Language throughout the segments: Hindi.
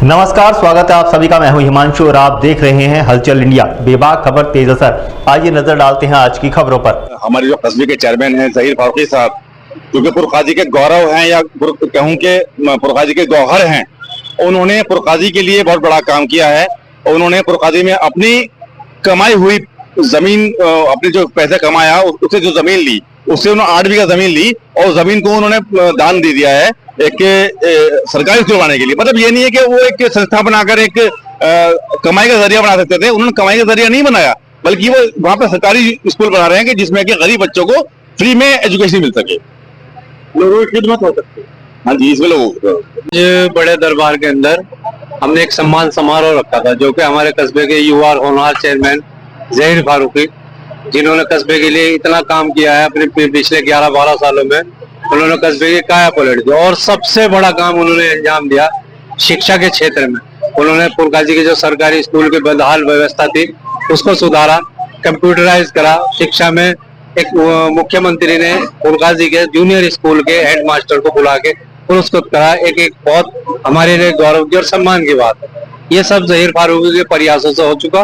नमस्कार, स्वागत है आप सभी का। मैं हूं हिमांशु और आप देख रहे हैं हलचल इंडिया। बेबाक खबर तेज असर। आइए नजर डालते हैं आज की खबरों पर। हमारे जो कस्बे के चेयरमैन हैं ज़हीर फारूकी साहब, क्योंकि पुरकाजी के गौरव हैं या कहूँ के पुरकाजी के गौहर हैं, उन्होंने पुरकाजी के लिए बहुत बड़ा काम किया है। उन्होंने पुरकाजी में अपनी कमाई हुई जमीन, अपने जो पैसे कमाया उससे जो जमीन ली, उससे उन्होंने 8 बीघा जमीन ली और जमीन को उन्होंने दान दे दिया है एक सरकारी स्कूल बनाने के लिए। मतलब ये नहीं है कि वो एक संस्था बनाकर एक कमाई का जरिया बना सकते थे। उन्होंने कमाई का जरिया नहीं बनाया, बल्कि वो वहाँ पे सरकारी स्कूल बना रहे हैं कि जिसमें कि गरीब बच्चों को फ्री में एजुकेशन मिल सके, लोगों की खिदमत हो सकती है। हाँ जी, इसमें लोगों बड़े दरबार के अंदर हमने एक सम्मान समारोह रखा था, जो कि हमारे कस्बे के युवा और होनहार चेयरमैन ज़हीर फारूकी, जिन्होंने कस्बे के लिए इतना काम किया है अपने पिछले 11-12 सालों में, उन्होंने कस्बे की काया पलट दी। और सबसे बड़ा काम उन्होंने अंजाम दिया शिक्षा के क्षेत्र में। उन्होंने पुरकाजी के जो सरकारी स्कूल की बदहाल व्यवस्था थी उसको सुधारा, कंप्यूटराइज करा। शिक्षा में एक मुख्यमंत्री ने पुरकाजी के जूनियर स्कूल के हेड मास्टर को बुला के पुरस्कृत करा। एक बहुत हमारे लिए गौरव की और सम्मान की बात है। ये सब ज़हीर फारूकी के प्रयासों से हो चुका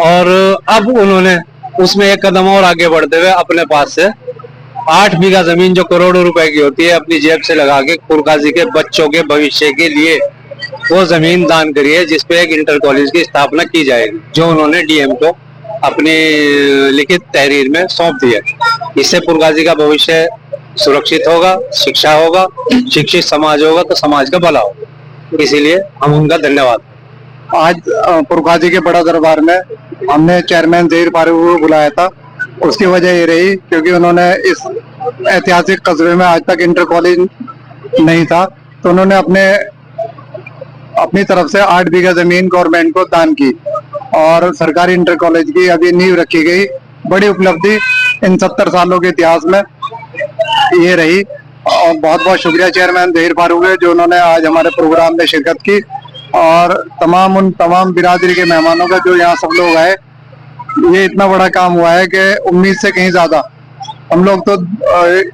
और अब उन्होंने उसमें एक कदम और आगे बढ़ते हुए अपने पास से 8 बीघा जमीन जो करोड़ों रुपए की होती है अपनी जेब से लगा के पुरकाजी के बच्चों के भविष्य के लिए वो जमीन दान करी है, जिसपे एक इंटर कॉलेज की स्थापना की जाएगी, जो उन्होंने डीएम को अपनी लिखित तहरीर में सौंप दिया। इससे पुरकाजी का भविष्य सुरक्षित होगा, शिक्षा होगा, शिक्षित समाज होगा तो समाज का भला होगा। इसीलिए हम उनका धन्यवाद। आज पुरकाजी के बड़ा दरबार में हमने चेयरमैन ज़हीर फारूकी को बुलाया था। उसकी वजह ये रही क्योंकि उन्होंने इस ऐतिहासिक कस्बे में आज तक इंटर कॉलेज नहीं था, तो उन्होंने अपनी तरफ से 8 बीघा जमीन गवर्नमेंट को दान की और सरकारी इंटर कॉलेज की अभी नींव रखी गई। बड़ी उपलब्धि इन 70 सालों के इतिहास में ये रही और बहुत बहुत शुक्रिया चेयरमैन ज़हीर फारूकी जो उन्होंने आज हमारे प्रोग्राम में शिरकत की और उन तमाम बिरादरी के मेहमानों का जो यहाँ सब लोग आए। ये इतना बड़ा काम हुआ है कि उम्मीद से कहीं ज्यादा हम लोग तो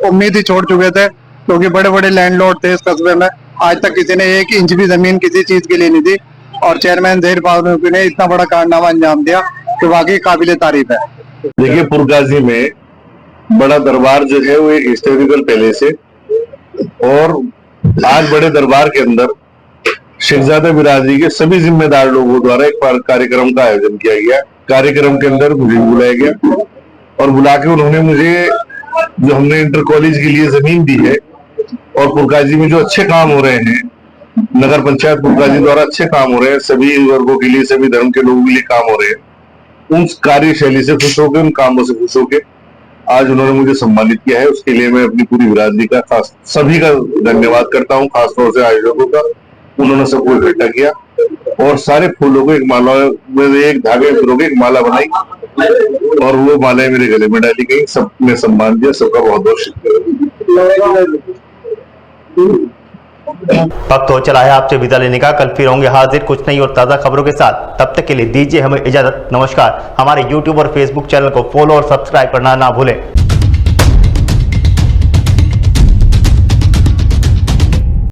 उम्मीद ही छोड़ चुके थे, क्योंकि बड़े बड़े लैंडलॉर्ड थे इस कस्बे में। आज तक किसी ने 1 इंच भी जमीन किसी चीज के लिए नहीं दी और चेयरमैन ज़हीर फारूकी ने इतना बड़ा कारनामा अंजाम दिया तो वाकई काबिले तारीफ है। देखिए, पुरकाजी में बड़ा दरबार जो है वो एक हिस्टोरिकल पैलेस है और आज बड़े दरबार के अंदर शेखजादा बिरादरी के सभी जिम्मेदार लोगों द्वारा एक कार्यक्रम का आयोजन किया गया। कार्यक्रम के अंदर मुझे बुलाया गया और बुला के उन्होंने मुझे जो हमने इंटर कॉलेज के लिए जमीन दी है और पुरकाजी में जो अच्छे काम हो रहे हैं, नगर पंचायत पुरकाजी द्वारा अच्छे काम हो रहे हैं, सभी वर्गों के लिए, सभी धर्म के लोगों के लिए काम हो रहे हैं, उन कार्यशैली से खुश होकर, उन कामों से खुश होकर आज उन्होंने मुझे सम्मानित किया है। उसके लिए मैं अपनी पूरी बिरादरी का खास सभी का धन्यवाद करता हूँ, खासतौर से आयोजकों का। उन्होंने सबको इकट्ठा किया और सारे फूलों को एक माला में, एक धागे फूलों की एक माला बनाई और वो मालाएं मेरे गले में डाली गई। सबने सम्मान दिया, सबका बहुत बहुत शुक्रिया। वक्त हो चला है आपसे विदा लेने का। कल फिर होंगे हाजिर कुछ नई और ताज़ा खबरों के साथ। तब तक के लिए दीजिए हमें इजाजत। नमस्कार। हमारे YouTube और Facebook चैनल को फॉलो और सब्सक्राइब करना ना भूलें।